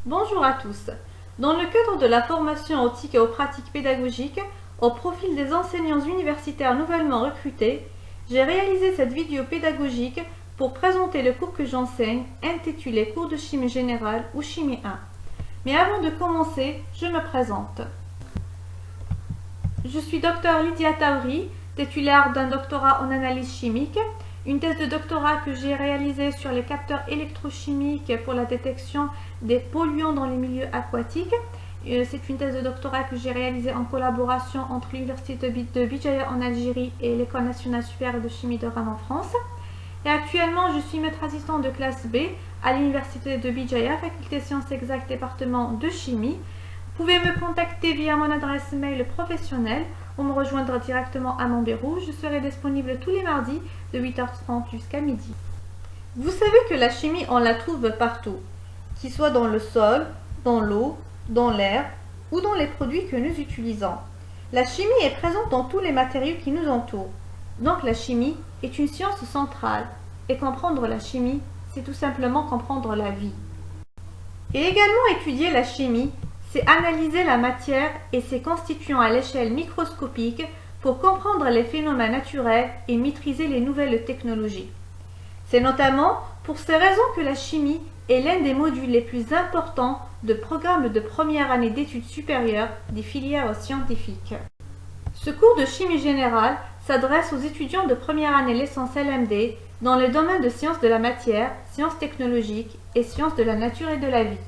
Bonjour à tous. Dans le cadre de la formation aux TIC et aux pratiques pédagogiques, au profil des enseignants universitaires nouvellement recrutés, j'ai réalisé cette vidéo pédagogique pour présenter le cours que j'enseigne, intitulé Cours de chimie générale ou chimie 1. Mais avant de commencer, je me présente. Je suis Dr Lydia Taouri, titulaire d'un doctorat en analyse chimique, une thèse de doctorat que j'ai réalisée sur les capteurs électrochimiques pour la détection des polluants dans les milieux aquatiques. C'est une thèse de doctorat que j'ai réalisée en collaboration entre l'Université de Bijaya en Algérie et l'École nationale supérieure de chimie de Rennes en France. Et actuellement, je suis maître assistant de classe B à l'Université de Bijaya, faculté sciences exactes, département de chimie. Vous pouvez me contacter via mon adresse mail professionnelle ou me rejoindre directement à Montbéroux. Je serai disponible tous les mardis de 8h30 jusqu'à midi. Vous savez que la chimie, on la trouve partout, qu'il soit dans le sol, dans l'eau, dans l'air ou dans les produits que nous utilisons. La chimie est présente dans tous les matériaux qui nous entourent. Donc la chimie est une science centrale. Et comprendre la chimie, c'est tout simplement comprendre la vie. Et également étudier la chimie, c'est analyser la matière et ses constituants à l'échelle microscopique pour comprendre les phénomènes naturels et maîtriser les nouvelles technologies. C'est notamment pour ces raisons que la chimie est l'un des modules les plus importants de programmes de première année d'études supérieures des filières scientifiques. Ce cours de chimie générale s'adresse aux étudiants de première année licence LMD dans les domaines de sciences de la matière, sciences technologiques et sciences de la nature et de la vie.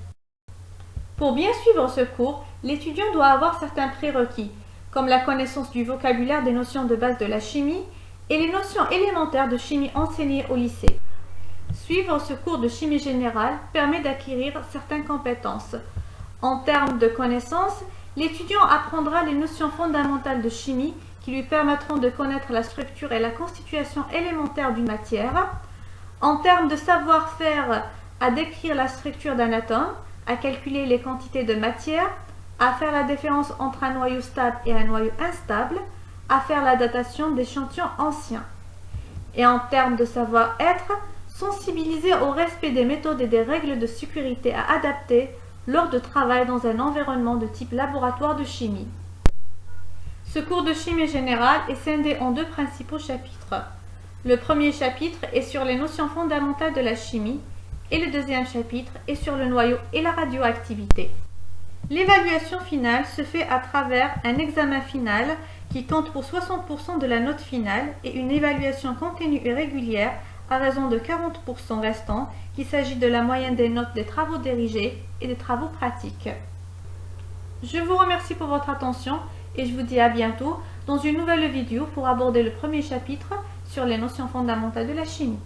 Pour bien suivre ce cours, l'étudiant doit avoir certains prérequis, comme la connaissance du vocabulaire des notions de base de la chimie et les notions élémentaires de chimie enseignées au lycée. Suivre ce cours de chimie générale permet d'acquérir certaines compétences. En termes de connaissances, l'étudiant apprendra les notions fondamentales de chimie qui lui permettront de connaître la structure et la constitution élémentaire d'une matière. En termes de savoir-faire, à décrire la structure d'un atome, à calculer les quantités de matière, à faire la différence entre un noyau stable et un noyau instable, à faire la datation d'échantillons anciens. Et en termes de savoir-être, sensibiliser au respect des méthodes et des règles de sécurité à adapter lors de travail dans un environnement de type laboratoire de chimie. Ce cours de chimie générale est scindé en deux principaux chapitres. Le premier chapitre est sur les notions fondamentales de la chimie et le deuxième chapitre est sur le noyau et la radioactivité. L'évaluation finale se fait à travers un examen final qui compte pour 60% de la note finale et une évaluation continue et régulière à raison de 40% restants, qu'il s'agit de la moyenne des notes des travaux dirigés et des travaux pratiques. Je vous remercie pour votre attention et je vous dis à bientôt dans une nouvelle vidéo pour aborder le premier chapitre sur les notions fondamentales de la chimie.